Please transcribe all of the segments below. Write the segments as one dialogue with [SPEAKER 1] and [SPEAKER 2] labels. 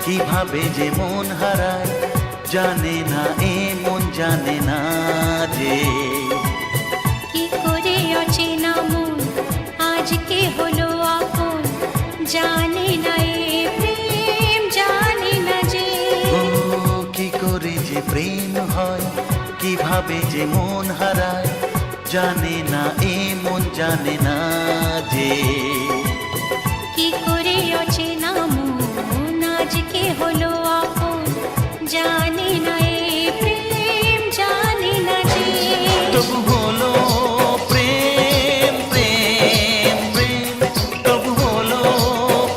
[SPEAKER 1] কিভাবে যে মন হারায় জানে না, এ মন জানে না যে
[SPEAKER 2] কি করে অচেনা মন আজকে হলো আপন, জানে না এ প্রেম জানে না যে।
[SPEAKER 1] ও কি করে যে প্রেম হয়, কিভাবে যে মন হারায় জানে না, এ মন জানে না যে।
[SPEAKER 2] কি করে অচেনা মন আজকে হলো আপন, জানে না এ প্রেম জানে না যে।
[SPEAKER 1] তবু হলো প্রেম প্রেম প্রেম, তবু হলো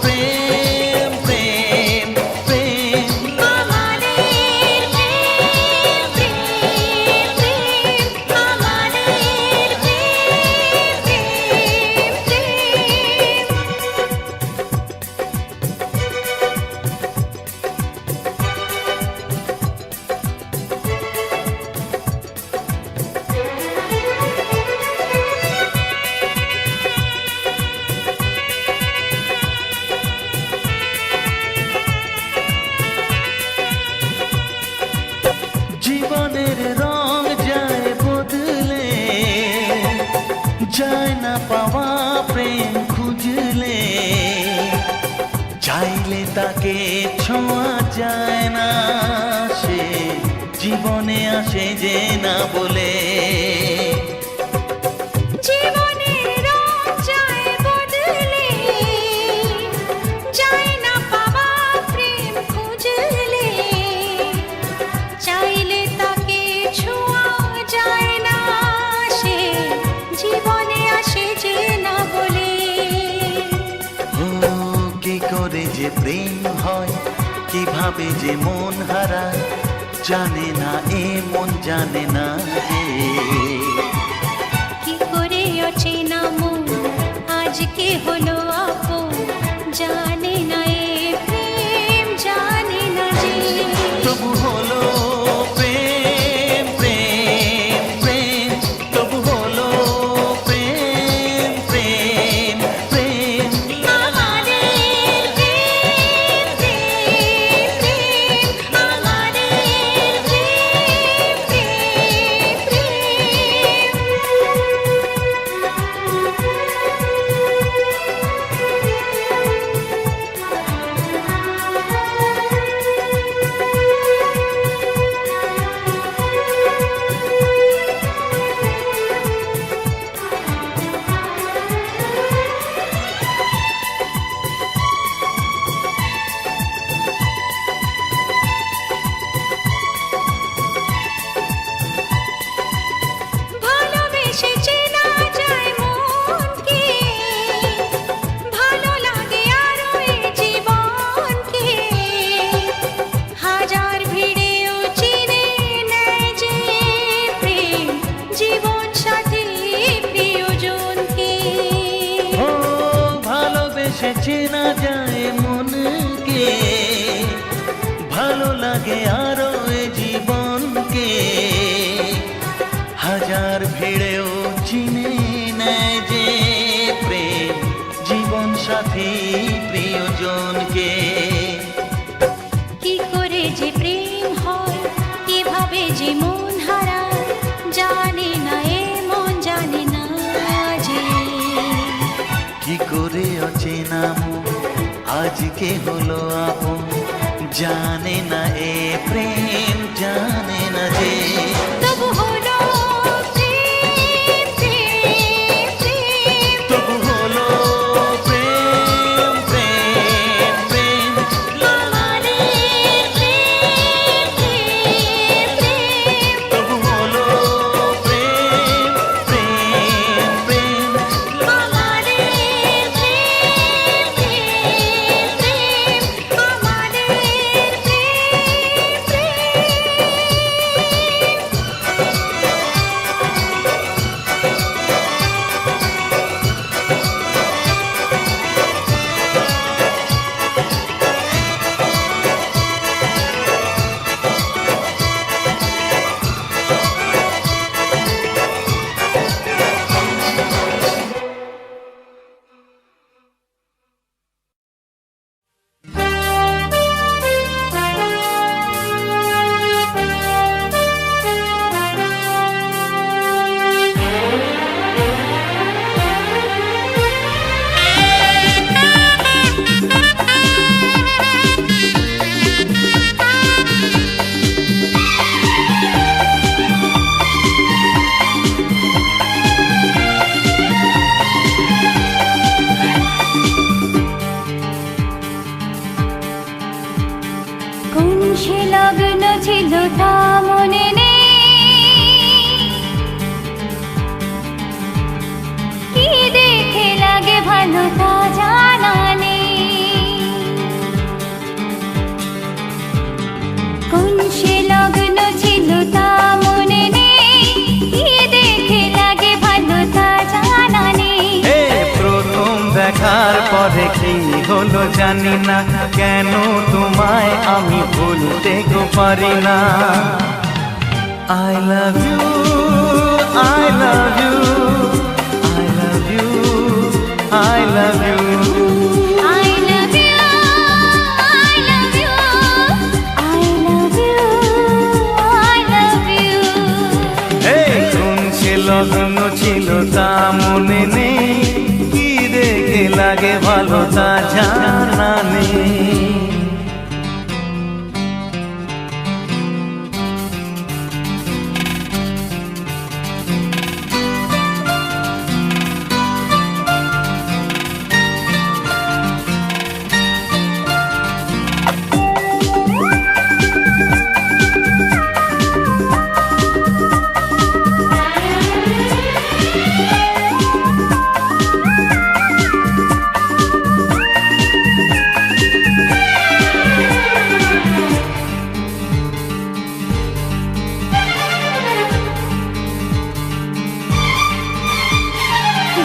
[SPEAKER 1] প্রেম প্রেম প্রেম।
[SPEAKER 2] আমাদের প্রেম প্রেম প্রেম, আমাদের প্রেম প্রেম প্রেম।
[SPEAKER 1] জীবনের রং যায় বদলে, যায় না পাওয়া প্রেম খুঁজলে, চাইলে তাকে ছোঁয়া যায় না, সে জীবনে আসে যে না বলে।
[SPEAKER 2] জীবনের রং যায় বদলে, যায় না পাওয়া প্রেম খুঁজলে, চাইলে তাকে ছোঁয়া যায় না, সে জীবনে আসে যে না বলে।
[SPEAKER 1] ও কি করে যে প্রেম হয়, কিভাবে যে মন হারায় জানে না, এ মন জানে না যে।
[SPEAKER 2] কি করে অচেনা মন আজকে হলো আপন, জানে না এ প্রেম জানে না যে।
[SPEAKER 1] তবু হলো প্রেম প্রেম প্রেম, তবু হলো প্রেম প্রেম প্রেম।
[SPEAKER 2] আমাদের প্রেম প্রেম প্রেম, আমাদের প্রেম প্রেম ভালোবেসে চেনা যায় মনকে, ভালো লাগে আরো এ জীবনকে, হাজার ভিড়েও চিনে নেয় যে প্রেম জীবন সাথী প্রিয়জনকে।
[SPEAKER 1] ও ভালোবেসে চেনা যায় মনকে, ভালো লাগে আরো এ জীবনকে, হাজার ভিড়েও চিনে নেয় যে প্রেম জীবন সাথী প্রিয়জনকে।
[SPEAKER 2] কি করে যে প্রেম হয়, কিভাবে যে মন হারায় জানে না এ মন জানে না যে।
[SPEAKER 1] কি করে অচেনা মন আজকে হলো আপন, জানে না এ প্রেম জানে না যে।
[SPEAKER 2] তবু হলো প্রেম প্রেম প্রেম,
[SPEAKER 1] তবু হলো প্রেম প্রেম প্রেম।
[SPEAKER 2] আমাদের প্রেম প্রেম প্রেম।
[SPEAKER 1] তবু হলো প্রেম প্রেম প্রেম।
[SPEAKER 2] আমাদের প্রেম প্রেম প্রেম, আমাদের প্রেম প্রেম। কি দেখে লাগে ভালো তা জানা নেই। কোন সে লগ্ন ছিল তা মনে নেই, কি দেখে লাগে ভালো তা জানা নেই।
[SPEAKER 1] প্রথম দেখার পরে কি হলো জানি না, কেন তোমায় আমি ভুলতে গো পারি না। I love you, I love you, I love you, I love you.
[SPEAKER 2] I love you, I love you, I love you, I love you.
[SPEAKER 1] কোন সে লগ্ন ছিল তা মনে নেই, কি দেখে লাগে ভালো তা জানা নেই।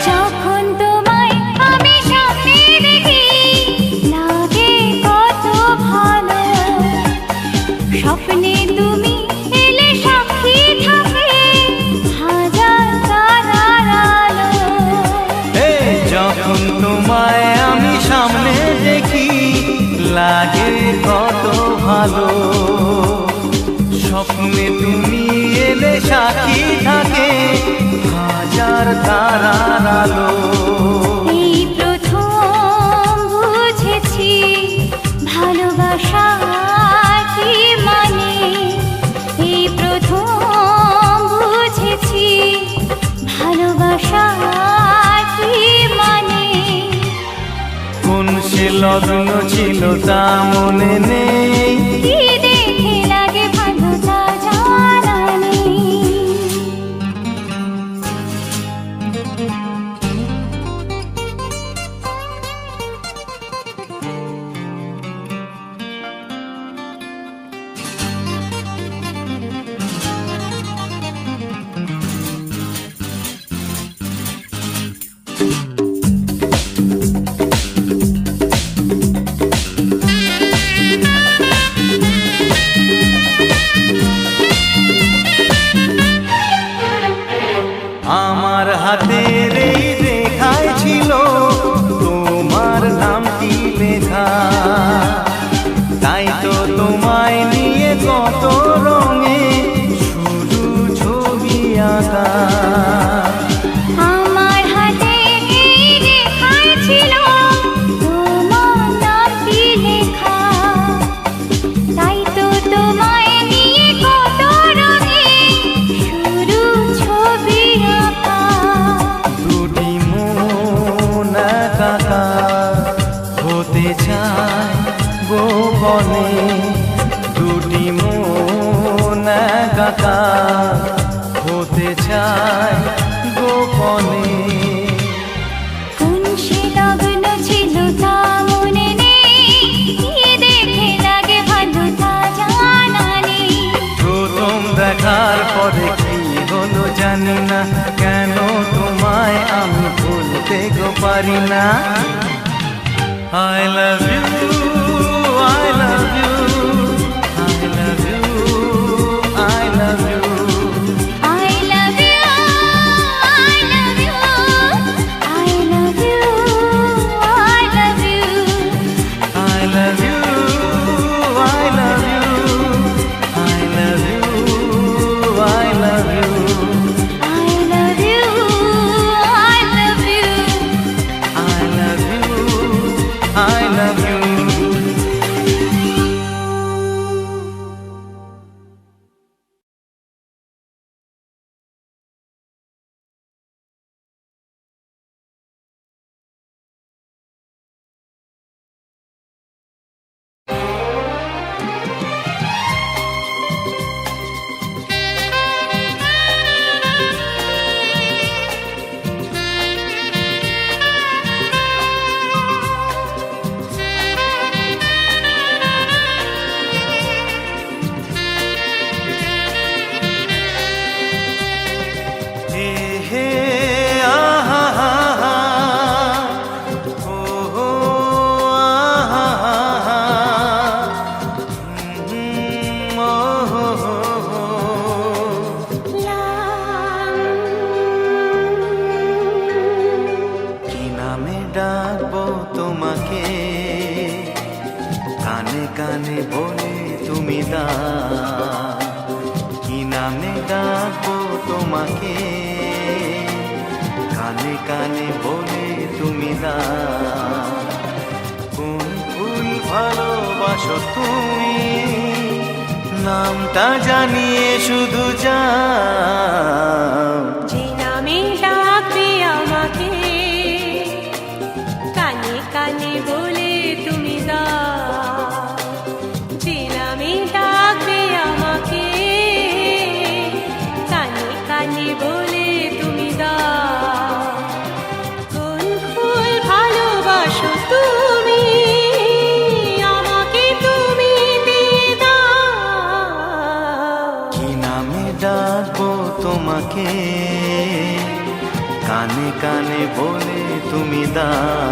[SPEAKER 2] যখন তোমায় আমি সামনে দেখি লাগে কত ভালো, স্বপ্নে তুমি এলে সাক্ষী থাকে হাজার তারার আলো।
[SPEAKER 1] যখন তোমায় আমি সামনে দেখি লাগে কত ভালো, স্বপ্নে তুমি এলে সাক্ষী থাকে হাজার তারার আলো।
[SPEAKER 2] এই প্রথম বুঝেছি ভালোবাসা কি মানে, এই প্রথম বুঝেছি ভালোবাসা কি মানে।
[SPEAKER 1] কোন সে লগ্ন ছিল তা মনে নেই,
[SPEAKER 2] কি দেখে লাগে ভালো তা জানা নেই।
[SPEAKER 1] আমার হাতের এই রেখায় ছিল তোমার নামটি লেখা, তাই তো তোমায় নিয়ে কত রঙে শুধু ছবি আঁকা।
[SPEAKER 2] আমার হাতে এই রেখায় ছিল তোমার নামটি লেখা, তাই তো তোমায় নিয়ে কত রঙে শুরু ছবি আঁকা।
[SPEAKER 1] দুটি মন একাকা হতে চায় গোপনে, দুটি মন একাকা হতে চায় গোপনে।
[SPEAKER 2] কোন সে লগ্ন ছিল তা মনে নেই, কি দেখে লাগে ভালো তা জানা নেই।
[SPEAKER 1] প্রথম দেখার পরে কি হলো জানি না, কেন তোমায় আমি ভুলতে গো পারি না। I love you, I love you, I love you, I love you.
[SPEAKER 2] I love you, I love you, I love you, I love you.
[SPEAKER 1] I love you, I love you, I love you, I love you.
[SPEAKER 2] I love you, I love you.
[SPEAKER 1] I love you, I love you. তোমাকে, কানে কানে বলে তুমি দাও, কি নামে ডাকবো তোমাকে, কানে কানে বলে তুমি দাও, কোন ফুল ভালোবাসো তুমি, নামটা জানিয়ে শুধু যাও।
[SPEAKER 3] যে নামে ডাকবে আমাকে, কানে কানে বলে তুমি দাও, যে নামে ডাকবে আমাকে, কানে কানে বলে তুমি দাও, কোন ফুল ভালোবাসো তুমি, আমাকে তুমি দিয়ে দাও।
[SPEAKER 1] কি নামে ডাকবো তোমাকে, কানে কানে বলে তুমি দাও।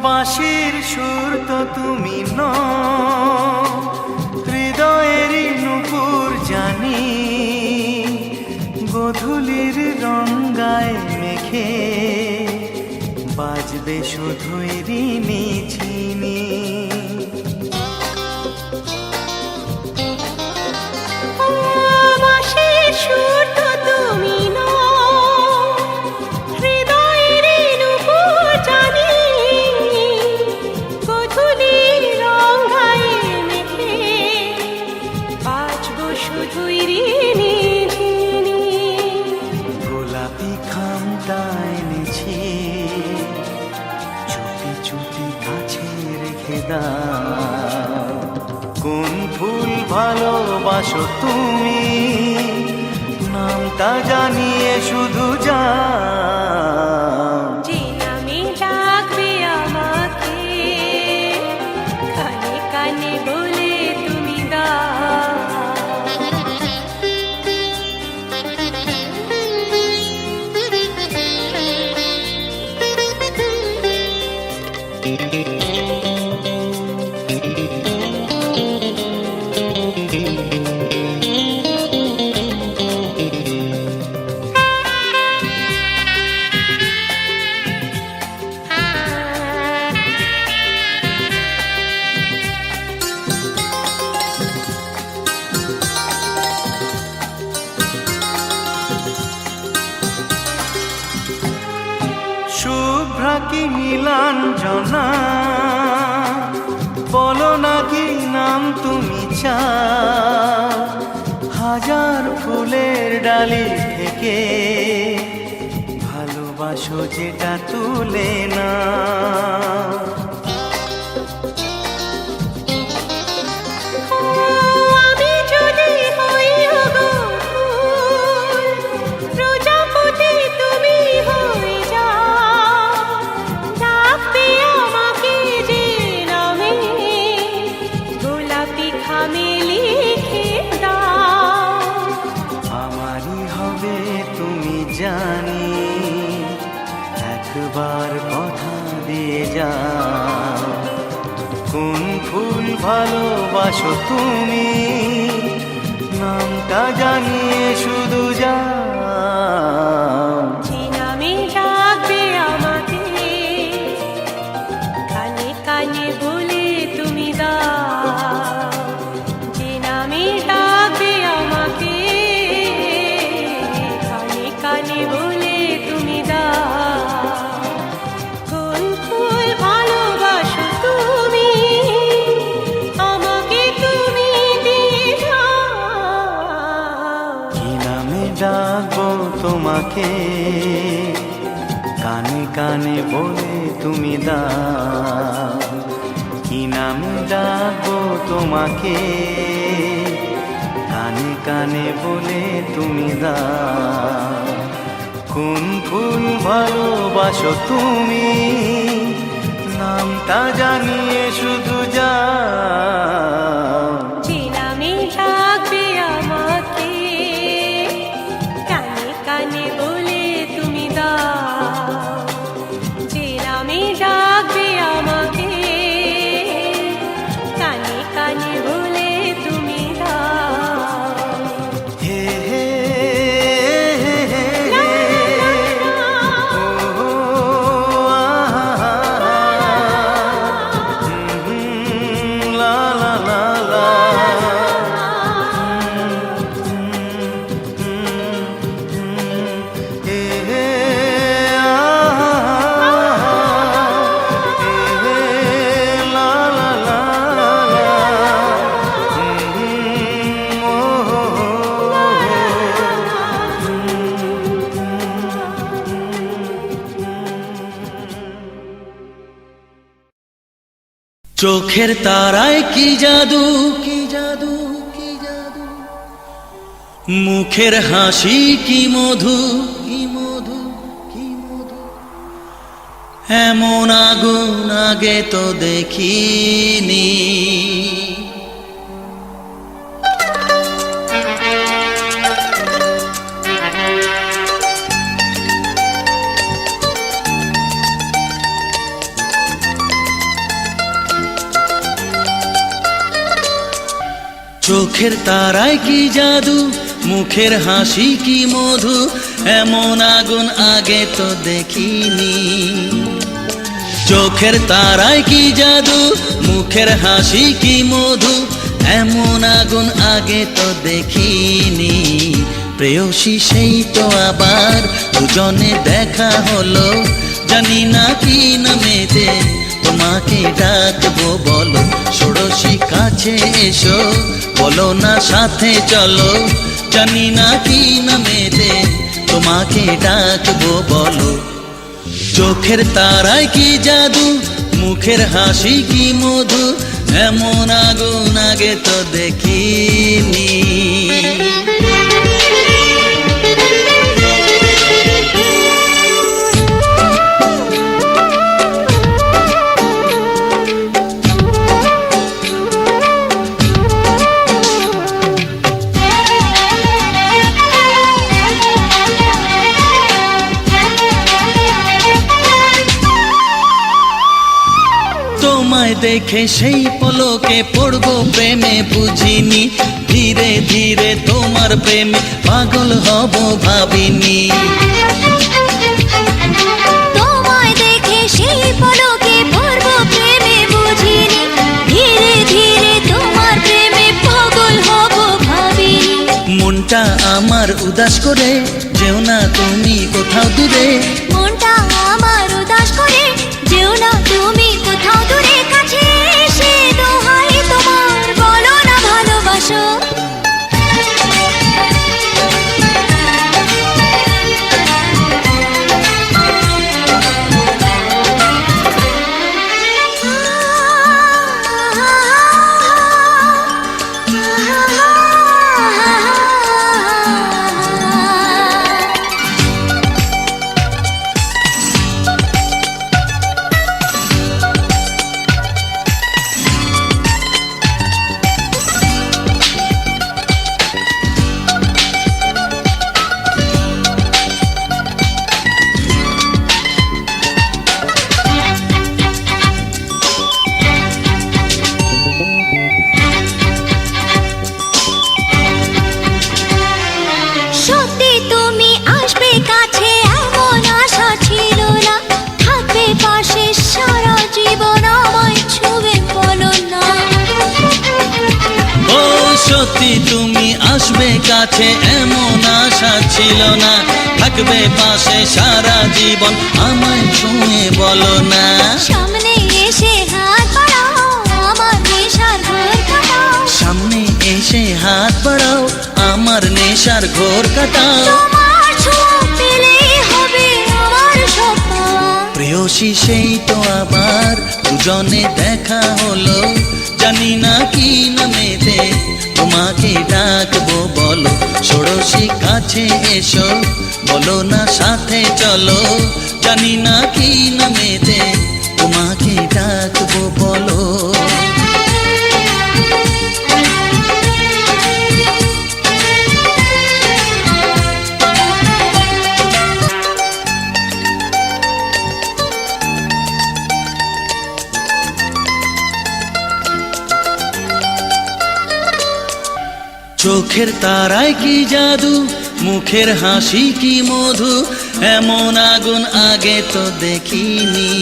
[SPEAKER 1] বাঁশির সুর তো তুমি নও, হৃদয়েরই নূপুর জানি, গোধূলির রঙ্গায় মেখে বাজবে শুধুই রিনি ঝিনি।
[SPEAKER 3] বাঁশির সুর তো তুমি নও, হৃদয়ের নূপুর জানি, গোধূলির রঙ্গায় মেখে বাজবো শুধুই রিনি ঝিনি।
[SPEAKER 1] গোলাপি খামটা এনেছি, চুপি চুপি কাছে রেখে দাও, কোন ফুল ভালোবাসো তুমি, নামটা জানিয়ে শুধু যাও।
[SPEAKER 3] যে নামে ডাকবে আমাকে, কানে কানে বলে তুমি দাও।
[SPEAKER 1] শুভ্রা কি নীলাঞ্জনা, বলো না কি নাম তুমি চাও, হাজার ফুলের ডালি থেকে ভালোবাসো যেটা তুলে না।
[SPEAKER 3] আমি যদি হই ওগো ফুল, প্রজাপতি তুমি হয়ে যাও, ডাকবে আমাকে যে নামে, গোলাপি খামে লিখে দাও।
[SPEAKER 1] আমারই হবে তুমি জানি, একবার কথা দিয়ে যাও, কোন ফুল ভালোবাসো তুমি, নামটা জানিয়ে শুধু যাও।
[SPEAKER 3] যে নামে ডাকবে আমাকে, কানে কানে বলে তুমি দাও, যে নামে ডাকবে আমাকে, কানে কানে বলে তুমি দাও, কোন ফুল ভালোবাসো তুমি, আমাকে তুমি দিয়ে দাও।
[SPEAKER 1] কি নামে ডাকবো তোমাকে, কানে কানে বলে তুমি দাও, কি নামে ডাকবো তোমাকে, কানে কানে বলে তুমি দাও, কোন ফুল ভালোবাসো তুমি, নামটা জানিয়ে শুধু যাও।
[SPEAKER 3] যে নামে ডাকবে আমাকে, কানে কানে বলে তুমি দাও। যে নামে ডাকবে আমাকে, কানে কানে বলে তুমি দাও।
[SPEAKER 1] হে হে হে হে হে, ও লা লা লা লা, হে হে লা লা লা লা, চোখের তারায় কি জাদু, কি জাদু, কি জাদু, মুখের হাসি কি মধু, কি মধু, কি মধু, এমন আগুন আগে তো দেখিনি। চোখের তারায় কি জাদু, মুখের হাসি কি মধু, এমন আগুন আগে তো দেখিনি। চোখের তারায় কি জাদু, মুখের হাসি কি মধু, এমন আগুন আগে তো দেখিনি। প্রেয়সী সেই তো আবার দুজনে দেখা হলো, জানি না কি নামেতে তোমাকে ডাকবো, বলো ষোড়শী কাছে এসো, বলো না সাথে চলো, জানি না কি নামেতে তোমাকে ডাকবো, বলো। চোখের তারায় কি জাদু, মুখের হাসি কি মধু, এমন আগুন আগে তো দেখিনি। তোমায় দেখে সেই পলকে পড়বো প্রেমে বুঝিনি, ধীরে ধীরে তোমার প্রেমে পাগল হব ভাবিনি।
[SPEAKER 2] তোমায় দেখে সেই পলকে পড়বো প্রেমে বুঝিনি, ধীরে ধীরে তোমার প্রেমে পাগল হব ভাবিনি।
[SPEAKER 1] মনটা আমার উদাস করে যেও না তুমি কোথাও দূরে,
[SPEAKER 2] মনটা আমার উদাস করে যেও না তুমি কোথাও দূরে, কাছে এসে দোহাই তোমার বলো না ভালোবাসো। সত্যি তুমি আসবে কাছে এমন আশা ছিল না, থাকবে পাশে সারা জীবন আমায় ছুঁবে বলো না।
[SPEAKER 1] ও সত্যি তুমি আসবে কাছে এমন আশা ছিল না, থাকবে পাশে সারা জীবন আমায় ছুঁয়ে বলো না।
[SPEAKER 2] সামনে এসে হাত বাড়াও আমার নেশার ঘোর কাটাও,
[SPEAKER 1] সামনে এসে হাত বাড়াও আমার নেশার ঘোর কাটাও।
[SPEAKER 2] তোমার ছোঁয়া পেলেই হবে আমার স্বপ্ন
[SPEAKER 4] প্রেয়সী সেই তো আবার দুজনে দেখা হলো, জানি না কি নামেতে তোমাকে ডাকবো বলো। ষোড়শী কাছে এসো, বলো না সাথে চলো, জানি না কি নামেতে তোমাকে ডাকবো বলো। চোখের তারায় কি জাদু, মুখের হাসি কি মধু, এমন আগুন আগে তো দেখিনি।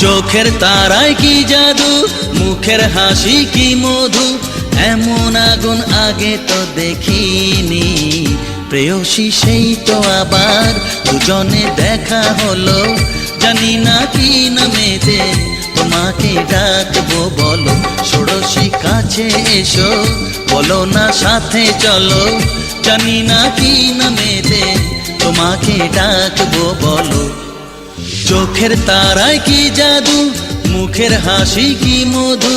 [SPEAKER 4] চোখের তারায় কি জাদু, মুখের হাসি কি মধু, এমন আগুন আগে তো দেখিনি। প্রেয়সী সেই তো আবার দুজনে দেখা হলো, জানি না কি নামেতে তোমাকে ডাকবো বলো। ষোড়শী কাছে এসো, বলো না সাথে চলো, জানি না কি নামেতে তোমাকে ডাকবো বলো। চোখের তারায় কি জাদু, মুখের হাসি কি মধু,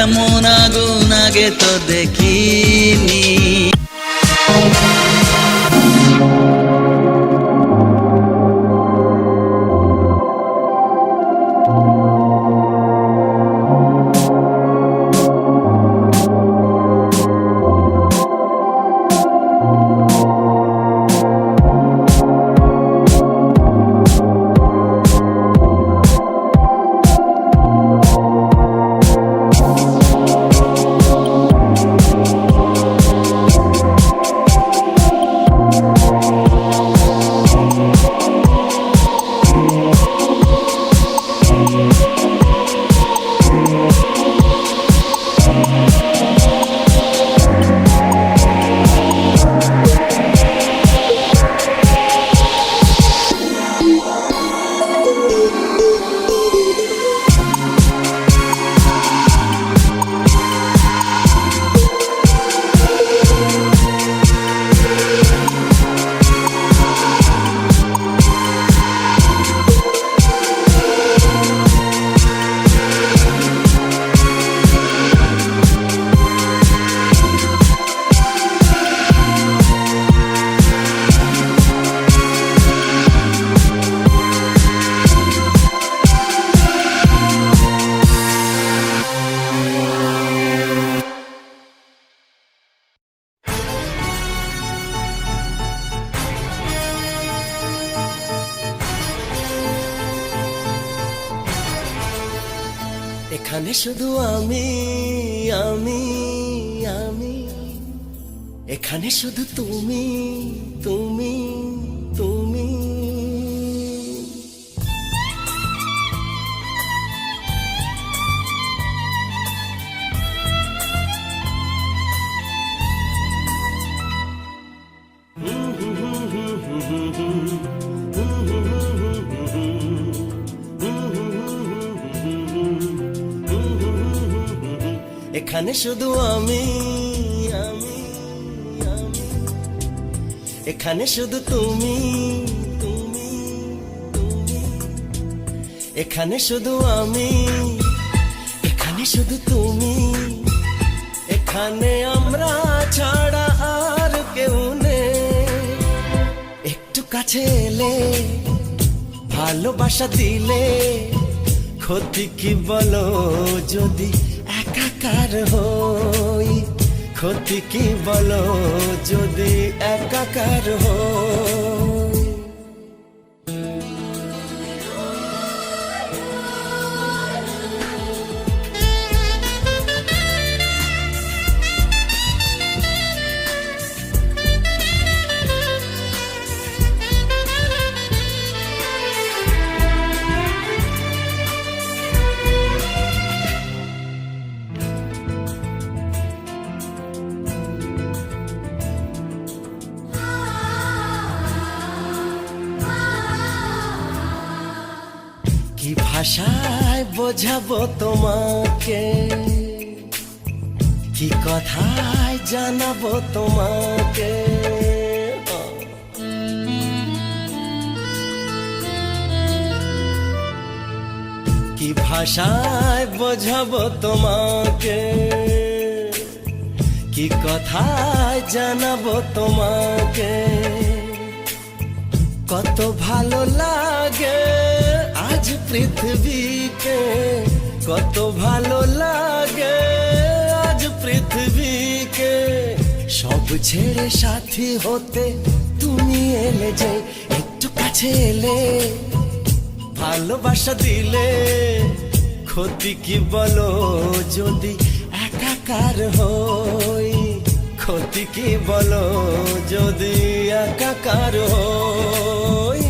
[SPEAKER 4] এমন আগুন আগে তো দেখিনি। এখানে শুধু আমি আমি আমি, এখানে শুধু তুমি তুমি তুমি। এখানে শুধু আমি আমি আমি, এখানে শুধু তুমি তুমি তুমি। এখানে শুধু আমি, এখানে শুধু তুমি, এখানে আমরা ছাড়া আর কেউ নেই। একটু কাছে এলে, ভালোবাসা দিলে, ক্ষতি কি বলো যদি একাকার হই, ক্ষতি কি বলো যদি একাকার হই। কি ভাষায় বোঝাবো তোমাকে, কি কথায় জানাবো তোমাকে।
[SPEAKER 5] ভাষায় বোঝাবো তোমাকে, কি কথায় জানাবো তোমাকে, কত ভালো লাগে আজ পৃথিবীকে, কত ভালো লাগে আজ পৃথিবীকে। সব ছেড়ে সাথী হতে তুমি এলে যে, একটু কাছে এলে ভালোবাসা দিলে, ক্ষতি কি বলো যদি একাকার হই, ক্ষতি কি বলো যদি একাকার হই।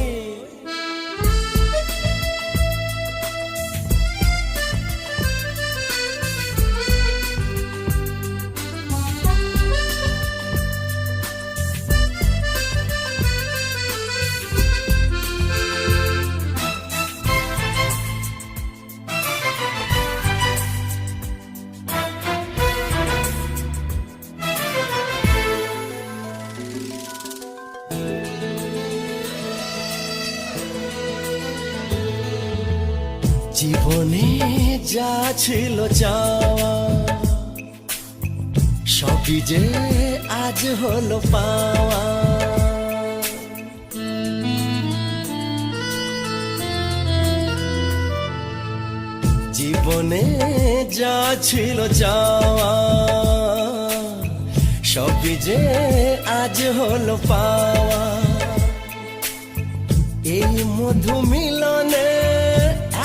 [SPEAKER 5] জীবনে যা ছিল চাওয়া, সবই যে আজ হলো পাওয়া। জীবনে যা ছিল চাওয়া, সবই যে আজ হলো পাওয়া। এই মধু মিলনে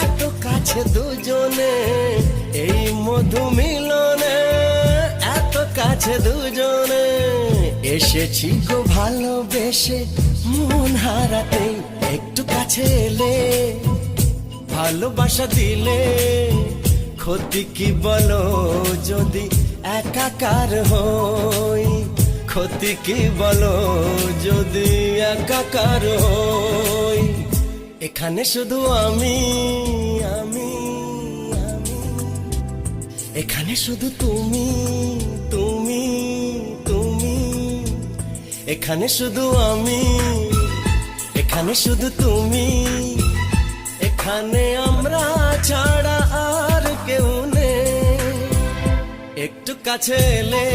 [SPEAKER 5] এত কাছে দুজনে, এই মধু মিলনে এত কাছে দুজনে। এসেছি গো ভালোবেসে মন হারাতে, একটু কাছে এলে ভালোবাসা দিলে, ক্ষতি কি বলো যদি একাকার হই, ক্ষতি কি বলো যদি একাকার হই। এখানে শুধু আমি আমি আমি, এখানে শুধু তুমি তুমি তুমি, এখানে শুধু আমি, এখানে শুধু তুমি, এখানে আমরা ছাড়া আর কেউ নেই। একটু কাছে এলে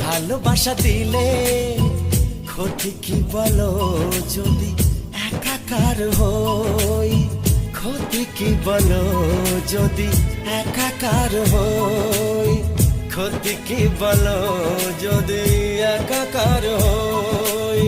[SPEAKER 5] ভালোবাসা দিলে, ক্ষতি কি বলো যদি একাকার হই, ক্ষতি কি বলো যদি একাকার হই, ক্ষতি কি বলো যদি একাকার হই।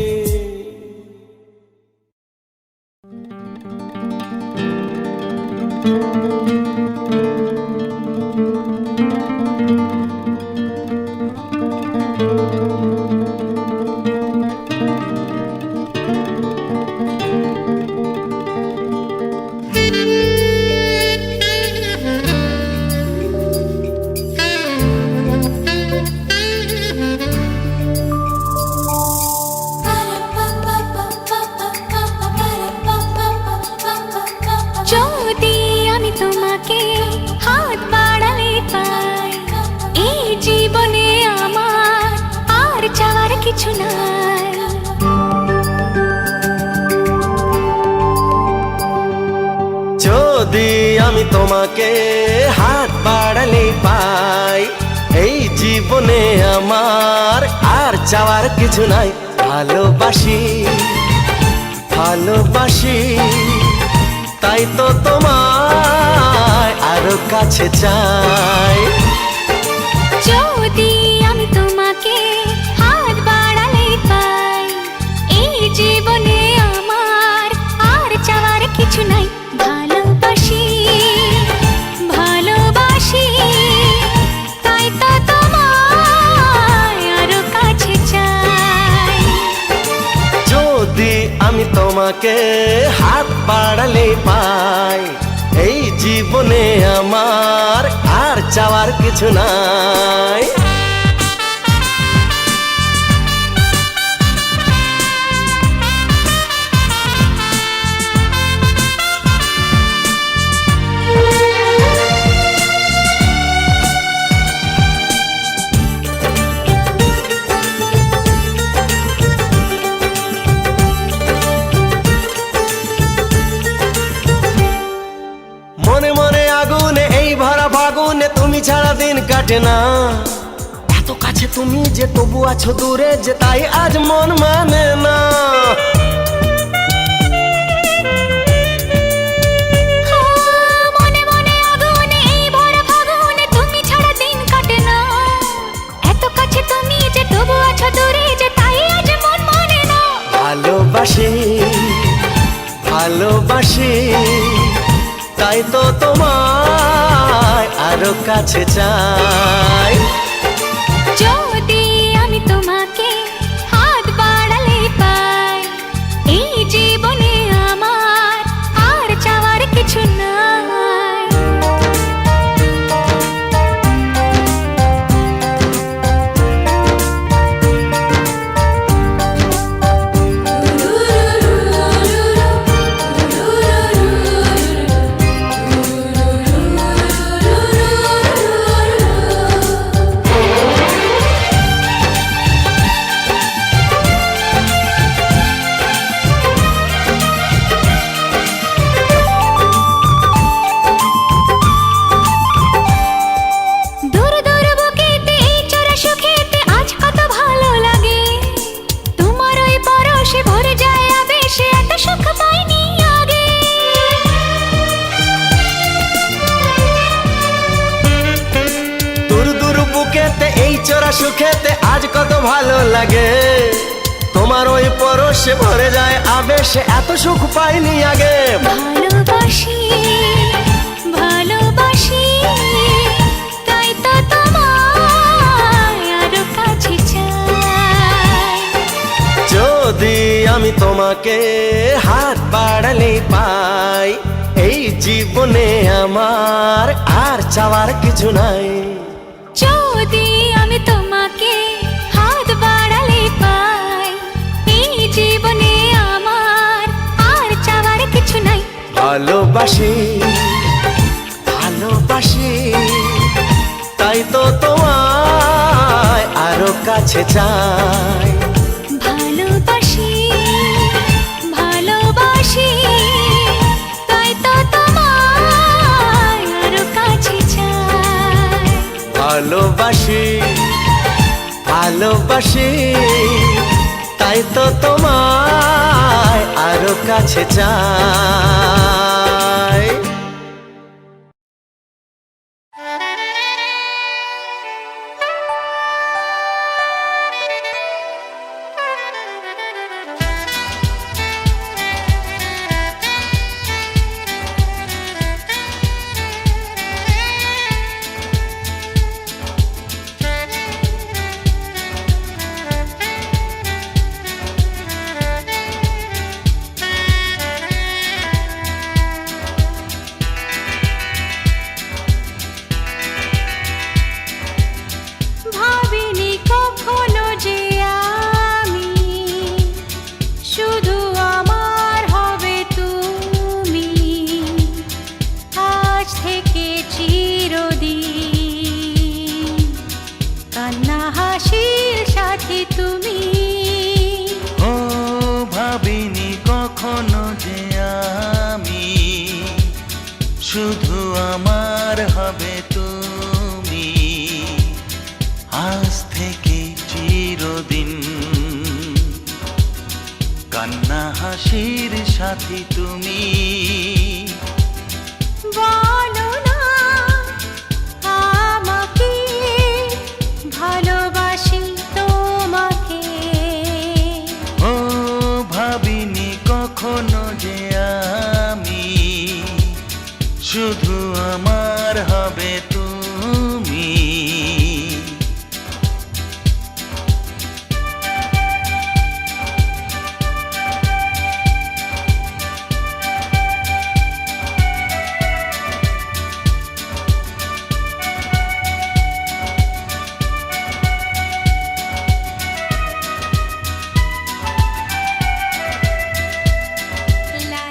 [SPEAKER 2] যদি আমি তোমাকে হাত বাড়ালে পাই, এই জীবনে আমার আর চাওয়ার কিছু নাই।
[SPEAKER 5] যদি আমি তোমাকে হাত বাড়ালে পাই, এই জীবনে আমার আর চাওয়ার কিছু নাই। ভালোবাসি ভালোবাসি, তাই তো তোমায় আরো কাছে চাই।
[SPEAKER 2] যদি আমি তোমাকে হাত বাড়ালে পাই, এই জীবনে আমার আর চাওয়ার কিছু নাই। ভালোবাসি ভালোবাসি, তাই তো তোমায় আরো কাছে চাই।
[SPEAKER 5] যদি আমি তোমাকে হাত বাড়ালে পাই, এই জীবনে আমার আর চাওয়ার কিছু নাই। মনে ছাড়া দিন কাটে না। এত কাছে তুমি যে তবু আছো দূরে যে, তাই আজ মন মানে না।
[SPEAKER 2] মনে মনে আগুনে এই ভরা ফাগুনে তুমি ছাড়া দিন কাটে না। এত কাছে তুমি যে তবু আছো দূরে যে, তাই আজ মন মানে না।
[SPEAKER 5] ভালোবাসি ভালোবাসি তাই তো তোমায় আরো কাছে চাই।
[SPEAKER 2] যদি আমি তোমাকে হাত বাড়ালে পাই, এই জীবনে আমার আর চাওয়ার কিছু নাই। দূর দূর বুকেতে এই চোরা সুখেতে আজ কত ভালো লাগে। তোমার ওই পরশে ভরে যায় আবেশে, এত সুখ পাইনি আগে।
[SPEAKER 5] দূর দূর বুকেতে এই চোরা সুখেতে আজ কত ভালো লাগে। তোমার ওই পরশে ভরে যায় আবেশে, এত সুখ পাইনি আগে।
[SPEAKER 2] ভালোবাসি ভালোবাসি তাই তো তোমায় আরো কাছে চাই।
[SPEAKER 5] যদি আমি তোমাকে হাত বাড়ালে পাই, এই জীবনে আমার আর চাওয়ার কিছু নাই।
[SPEAKER 2] যদি আমি তোমাকে হাত বাড়ালে পাই, এই জীবনে আমার আর চাওয়ার কিছু নাই।
[SPEAKER 5] ভালোবাসি ভালোবাসি তাই তো তোমায় আরো কাছে চাই।
[SPEAKER 2] ভালোবাসি ভালোবাসি তাই তো তোমায় আরো কাছে চাই।
[SPEAKER 5] ভালোবাসি ভালোবাসি তাই তো তোমায় আরো কাছে চাই।
[SPEAKER 2] ভাবিনি কখনো যে আমি শুধু আমার হবে তুমি, আজ থেকে চিরদিন কান্না হাসির সাথে তুমি।
[SPEAKER 1] ও ভাবিনি কখনো যে আমি শুধু আমার হবে তুমি, আজ থেকে চিরদিন কান্না হাসির সাথী তুমি।
[SPEAKER 2] বলো না আমাকে ভালোবাসি তোমাকে।
[SPEAKER 1] ও ভাবিনি কখনো যে আমি শুধু আমার হবে তুমি।
[SPEAKER 2] লা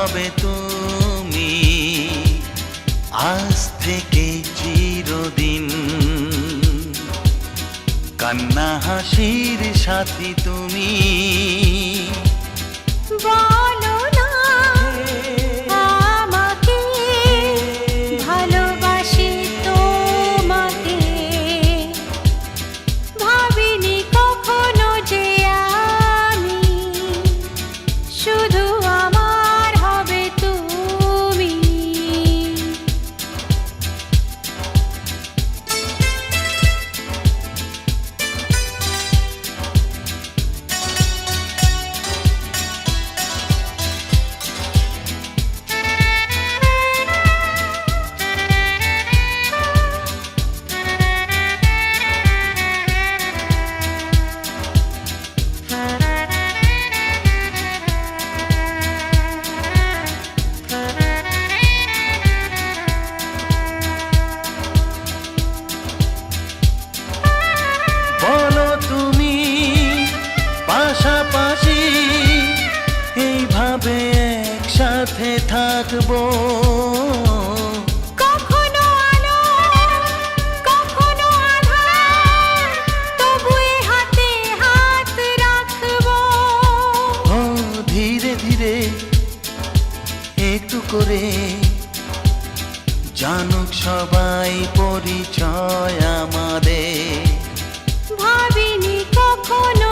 [SPEAKER 4] হবে তুমি আজ থেকে চিরদিন, কান্না হাসির সাথী তুমি।
[SPEAKER 3] বলো না আমাকে ভালোবাসি তোমাকে, ভাবিনি কখনো যে আমি শুধু আমার হবে তুমি।
[SPEAKER 4] বলো তুমি পাশাপাশি এইভাবে একসাথে থাকবো,
[SPEAKER 3] কখনো আলো কখনো আঁধার, তবু এ হাতে হাত রাখবো।
[SPEAKER 4] ও ধীরে ধীরে একটু করে জানুক সবাই পরিচয় আমাদের।
[SPEAKER 3] ভাবিনি কখনো